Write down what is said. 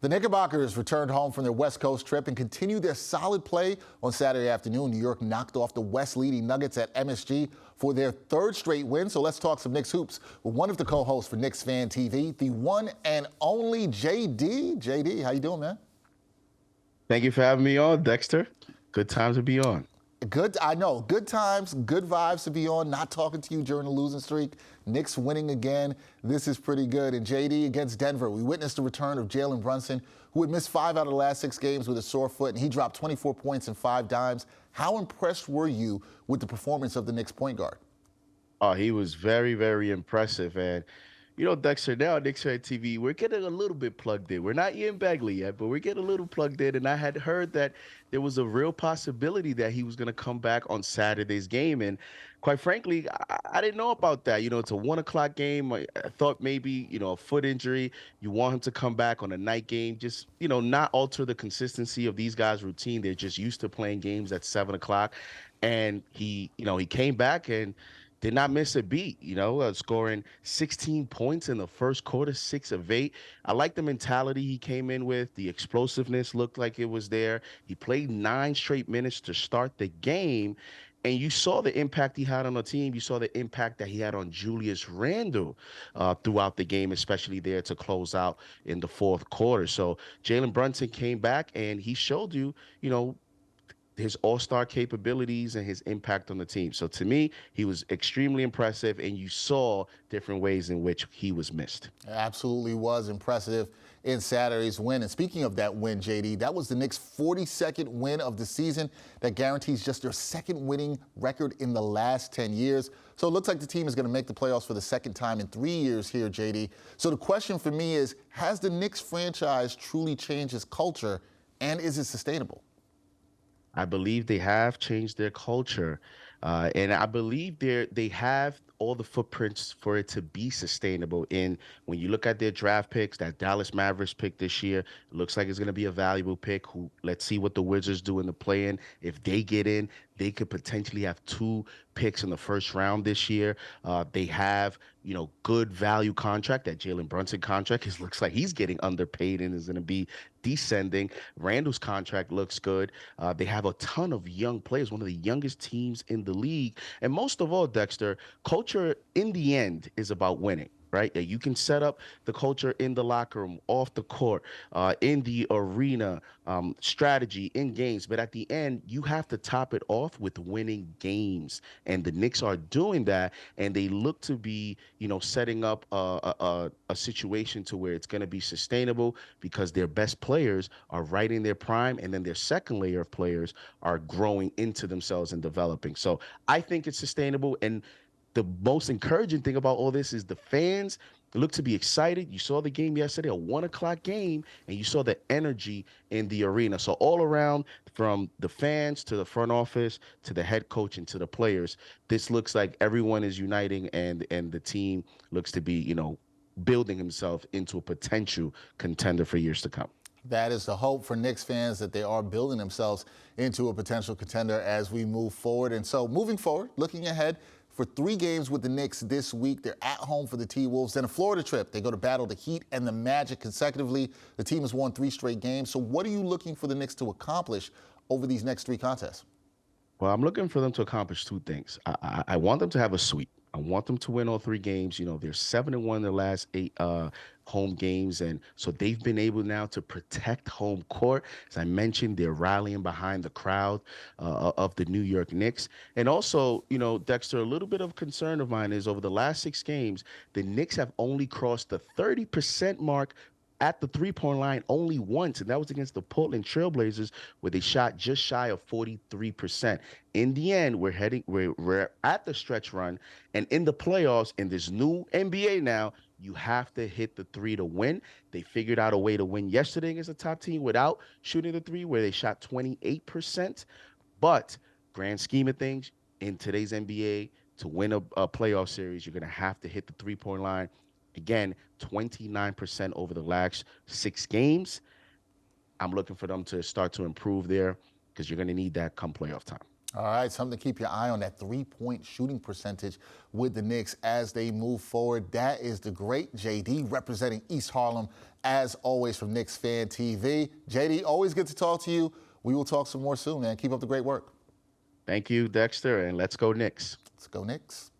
The Knickerbockers returned home from their West Coast trip and continued their solid play on Saturday afternoon. New York knocked off the West leading Nuggets at MSG for their third straight win. So let's talk some Knicks hoops with one of the co-hosts for Knicks Fan TV, the one and only JD. JD, how you doing, man? Thank you for having me on, Dexter. Good times to be on. Good, I know. Good times, good vibes to be on. Not talking to you during the losing streak. Knicks winning again. This is pretty good. And JD against Denver, we witnessed the return of Jalen Brunson, who had missed 5 out of the last 6 games with a sore foot, and he dropped 24 points and 5 dimes. How impressed were you with the performance of the Knicks point guard? Oh, he was very, very impressive. And, Dexter, now on Knicks Fan TV, we're getting a little bit plugged in. We're not Ian Begley yet, but we're getting a little plugged in. And I had heard that there was a real possibility that he was going to come back on Saturday's game. And quite frankly, I didn't know about that. It's a 1 o'clock game. I thought maybe, a foot injury. You want him to come back on a night game. Just, not alter the consistency of these guys' routine. They're just used to playing games at 7 o'clock. And he came back and did not miss a beat, scoring 16 points in the first quarter, 6 of 8. I like the mentality he came in with. The explosiveness looked like it was there. He played 9 straight minutes to start the game. And you saw the impact he had on the team. You saw the impact that he had on Julius Randle throughout the game, especially there to close out in the fourth quarter. So Jalen Brunson came back and he showed you, his all-star capabilities and his impact on the team. So to me, he was extremely impressive, and you saw different ways in which he was missed. It absolutely was impressive in Saturday's win. And speaking of that win, JD, that was the Knicks' 42nd win of the season. That guarantees just their second winning record in the last 10 years. So it looks like the team is going to make the playoffs for the second time in 3 years here, JD. So the question for me is, has the Knicks franchise truly changed its culture, and is it sustainable? I believe they have changed their culture, and I believe they have all the footprints for it to be sustainable. And when you look at their draft picks, that Dallas Mavericks pick this year, it looks like it's going to be a valuable pick. Let's see what the Wizards do in the play-in. If they get in, they could potentially have 2 picks in the first round this year. They have, good value contract. That Jalen Brunson contract, it looks like he's getting underpaid and is going to be descending. Randall's contract looks good. They have a ton of young players, one of the youngest teams in the league. And most of all, Dexter, culture in the end is about winning. Right? You can set up the culture in the locker room, off the court, in the arena, strategy, in games. But at the end, you have to top it off with winning games. And the Knicks are doing that. And they look to be, setting up a situation to where it's going to be sustainable because their best players are right in their prime. And then their second layer of players are growing into themselves and developing. So I think it's sustainable. And the most encouraging thing about all this is the fans look to be excited. You saw the game yesterday, a 1 o'clock game, and you saw the energy in the arena. So all around, from the fans to the front office to the head coach and to the players, this looks like everyone is uniting, and the team looks to be, building himself into a potential contender for years to come. That is the hope for Knicks fans, that they are building themselves into a potential contender as we move forward. And so moving forward, looking ahead, for 3 games with the Knicks this week. They're at home for the T-Wolves. Then a Florida trip. They go to battle the Heat and the Magic consecutively. The team has won 3 straight games. So what are you looking for the Knicks to accomplish over these next 3 contests? Well, I'm looking for them to accomplish 2 things. I want them to have a sweep. I want them to win all 3 games. They're 7-1 in the last 8 home games, and so they've been able now to protect home court. As I mentioned, they're rallying behind the crowd of the New York Knicks. And also, Dexter, a little bit of concern of mine is over the last 6 games, the Knicks have only crossed the 30% mark at the three-point line only once, and that was against the Portland Trailblazers, where they shot just shy of 43%. In the end, we're at the stretch run, and in the playoffs, in this new NBA now, you have to hit the 3 to win. They figured out a way to win yesterday against a top team without shooting the 3, where they shot 28%. But grand scheme of things, in today's NBA, to win a playoff series, you're going to have to hit the three-point line. Again, 29% over the last 6 games. I'm looking for them to start to improve there because you're going to need that come playoff time. All right, something to keep your eye on, that three-point shooting percentage with the Knicks as they move forward. That is the great JD representing East Harlem, as always, from Knicks Fan TV. JD, always good to talk to you. We will talk some more soon, man. Keep up the great work. Thank you, Dexter, and let's go Knicks. Let's go Knicks.